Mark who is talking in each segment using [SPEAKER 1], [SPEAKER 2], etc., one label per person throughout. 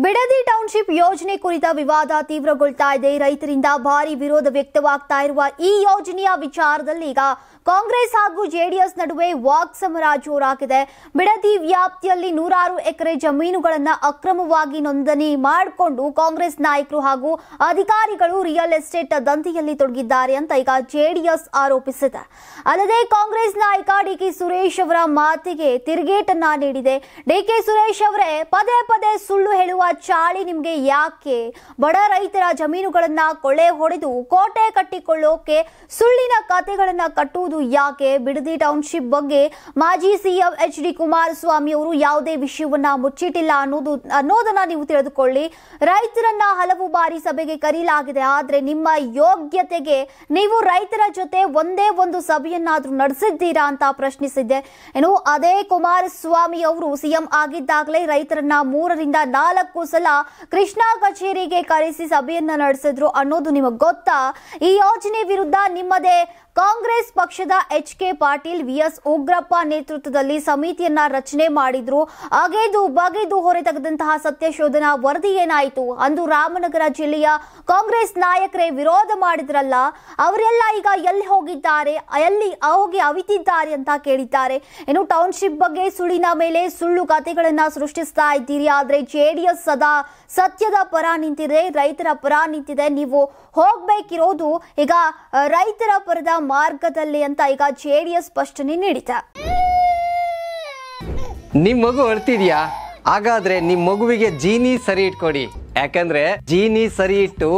[SPEAKER 1] Bidadi township ಯೋಜನೆ ಕುರಿತ ವಿವಾದ ತೀವ್ರಗೊಳ್ತಾ ಇದೆ. ರೈತರಿಂದ ಭಾರಿ ವಿರೋಧ ವ್ಯಕ್ತವಾಗ್ತಾ ಇರುವ ಈ ಯೋಜನೆಯ ವಿಚಾರದಲ್ಲಿ ಈಗ ಕಾಂಗ್ರೆಸ್ ಹಾಗೂ ಜೆಡಿಎಸ್ ನಡುವೆ ವಾಕ್ಸಮರ ಜೋರಾಗಿದೆ. ಬಿಡದಿ ವ್ಯಾಪ್ತಿಯಲ್ಲಿ ನೂರಾರು ಎಕರೆ ಜಮೀನುಗಳನ್ನು ಅಕ್ರಮವಾಗಿ ನೋಂದಣಿ ಮಾಡಿಕೊಂಡು ಕಾಂಗ್ರೆಸ್ ನಾಯಕರು ಹಾಗೂ ಅಧಿಕಾರಿಗಳು ರಿಯಲ್ ಎಸ್ಟೇಟ್ ದಂಧೆಯಲ್ಲಿ ತೊಡಗಿದ್ದಾರೆ ಅಂತ ಈಗ ಜೆಡಿಎಸ್ ಆರೋಪಿಸಿದೆ. ಅಲ್ಲದೆ ಕಾಂಗ್ರೆಸ್ ನಾಯಕ ಡಿಕೆ ಸುರೇಶ್ ಅವರ ಮಾತಿಗೆ ತಿರುಗೇಟನ್ನ ನೀಡಿದೆ. ಡಿಕೆ ಸುರೇಶ್ ಅವರೇ ಪದೇ ಪದೇ ಸುಳ್ಳು ಹೇಳುವ ಚಾಳಿ ನಿಮಗೆ ಯಾಕೆ? ಬಡ ರೈತರ ಜಮೀನುಗಳನ್ನ ಕೊಳ್ಳೆ ಹೊಡೆದು ಕೋಟೆ ಕಟ್ಟಿಕೊಳ್ಳೋಕೆ ಸುಳ್ಳಿನ ಕಥೆಗಳನ್ನ ಕಟ್ಟುವುದು ಯಾಕೆ? ಬಿಡದಿ ಟೌನ್ಶಿಪ್ ಬಗ್ಗೆ ಮಾಜಿ ಸಿಎಂ ಎಚ್.ಡಿ. ಕುಮಾರಸ್ವಾಮಿ ಅವರು ಯಾವುದೇ ವಿಷಯವನ್ನ ಮುಚ್ಚಿಟ್ಟಿಲ್ಲ ಅನ್ನೋದನ್ನ ನೀವು ತಿಳಿದುಕೊಳ್ಳಿ. ರೈತರನ್ನ ಹಲವು ಬಾರಿ ಸಭೆಗೆ ಕರೆಯಲಾಗಿದೆ. ಆದ್ರೆ ನಿಮ್ಮ ಯೋಗ್ಯತೆಗೆ ನೀವು ರೈತರ ಜೊತೆ ಒಂದೇ ಒಂದು ಸಭೆಯನ್ನಾದ್ರೂ ನಡೆಸಿದ್ದೀರಾ ಅಂತ ಪ್ರಶ್ನಿಸಿದ್ದೆ. ಇನ್ನು ಅದೇ ಕುಮಾರಸ್ವಾಮಿ ಅವರು ಸಿಎಂ ಆಗಿದ್ದಾಗಲೇ ರೈತರನ್ನ 3 ರಿಂದ 4 ಸಲ ಕೃಷ್ಣಾ ಕಚೇರಿಗೆ ಕರೆಸಿ ಸಭೆಯನ್ನ ನಡೆಸಿದ್ರು ಅನ್ನೋದು ನಿಮಗೆ ಗೊತ್ತಾ? ಈ ಯೋಜನೆ ವಿರುದ್ಧ ನಿಮ್ಮದೇ ಕಾಂಗ್ರೆಸ್ ಪಕ್ಷದ ಎಚ್.ಕೆ. ಪಾಟೀಲ್, ವಿ.ಎಸ್. ಉಗ್ರಪ್ಪ ನೇತೃತ್ವದಲ್ಲಿ ಸಮಿತಿಯನ್ನ ರಚನೆ ಮಾಡಿದ್ರು. ಅಗೆದು ಬಗೆದು ಹೊರತೆಗೆದಂತಹ ಸತ್ಯಶೋಧನಾ ವರದಿ ಏನಾಯಿತು? ಅಂದು ರಾಮನಗರ ಜಿಲ್ಲೆಯ ಕಾಂಗ್ರೆಸ್ ನಾಯಕರೇ ವಿರೋಧ ಮಾಡಿದ್ರಲ್ಲ, ಅವರೆಲ್ಲ ಈಗ ಎಲ್ಲಿ ಹೋಗಿದ್ದಾರೆ, ಎಲ್ಲಿ ಹೋಗಿ ಅವಿತಿದ್ದಾರೆ ಅಂತ ಕೇಳಿದ್ದಾರೆ. ಇನ್ನು ಟೌನ್ಶಿಪ್ ಬಗ್ಗೆ ಸುಳ್ಳಿನ ಮೇಲೆ ಸುಳ್ಳು ಕಥೆಗಳನ್ನ ಸೃಷ್ಟಿಸ್ತಾ ಇದ್ದೀರಿ. ಆದ್ರೆ ಜೆಡಿಎಸ್ ಸದಾ ಸತ್ಯದ ಪರ ನಿಂತಿದೆ, ರೈತರ ಪರ ನಿಂತಿದೆ. ನೀವು ಹೋಗ್ಬೇಕಿರೋದು ಈಗ ರೈತರ ಪರದ ಮಾರ್ಗದಲ್ಲಿ ಅಂತ ಈಗ ಜೆಡಿಎಸ್ ಸ್ಪಷ್ಟನೆ ನೀಡಿದೆ.
[SPEAKER 2] ನಿಮ್ ಮಗು ಅಳ್ತಿದ್ಯಾ? ಹಾಗಾದ್ರೆ ನಿಮ್ ಮಗುವಿಗೆ ಜೀನಿ ಸರಿ ಇಟ್ಕೊಡಿ. ಯಾಕಂದ್ರೆ ಜೀನಿ ಸರಿ ಇಟ್ಟು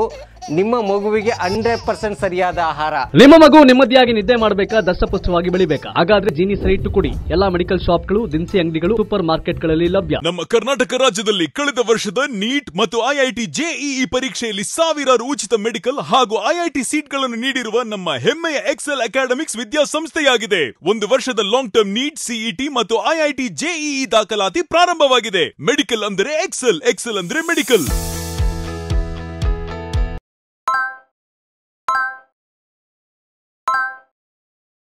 [SPEAKER 2] ನಿಮ್ಮ ಮಗುವಿಗೆ 100% ಸರಿಯಾದ ಆಹಾರ.
[SPEAKER 3] ನಿಮ್ಮ ಮಗು ನೆಮ್ಮದಿಯಾಗಿ ನಿದ್ದೆ ಮಾಡಬೇಕಾ, ದಷ್ಟಪುಷ್ಟವಾಗಿ ಬೆಳಿಬೇಕಾ? ಹಾಗಾದ್ರೆ ಜೀನಿ ಸರಿ ಇಟ್ಟು ಕೊಡಿ. ಎಲ್ಲಾ ಮೆಡಿಕಲ್ ಶಾಪ್ಗಳು, ದಿನಸಿ ಅಂಗಡಿಗಳು, ಸೂಪರ್ ಮಾರ್ಕೆಟ್ಗಳಲ್ಲಿ ಲಭ್ಯ.
[SPEAKER 4] ನಮ್ಮ ಕರ್ನಾಟಕ ರಾಜ್ಯದಲ್ಲಿ ಕಳೆದ ವರ್ಷದ ನೀಟ್ ಮತ್ತು ಐಐಟಿ ಜೆಇಇ ಪರೀಕ್ಷೆಯಲ್ಲಿ ಸಾವಿರಾರು ಉಚಿತ ಮೆಡಿಕಲ್ ಹಾಗೂ ಐಐಟಿ ಸೀಟ್ಗಳನ್ನು ನೀಡಿರುವ ನಮ್ಮ ಹೆಮ್ಮೆಯ ಎಕ್ಸೆಲ್ ಅಕಾಡೆಮಿಕ್ಸ್ ವಿದ್ಯಾಸಂಸ್ಥೆಯಾಗಿದೆ. 1 ವರ್ಷದ ಲಾಂಗ್ ಟರ್ಮ್ ನೀಟ್, ಸಿಇಟಿ ಮತ್ತು ಐಐಟಿ ಜೆಇಇ ದಾಖಲಾತಿ ಪ್ರಾರಂಭವಾಗಿದೆ. ಮೆಡಿಕಲ್ ಅಂದರೆ ಎಕ್ಸೆಲ್, ಎಕ್ಸೆಲ್ ಅಂದರೆ ಮೆಡಿಕಲ್.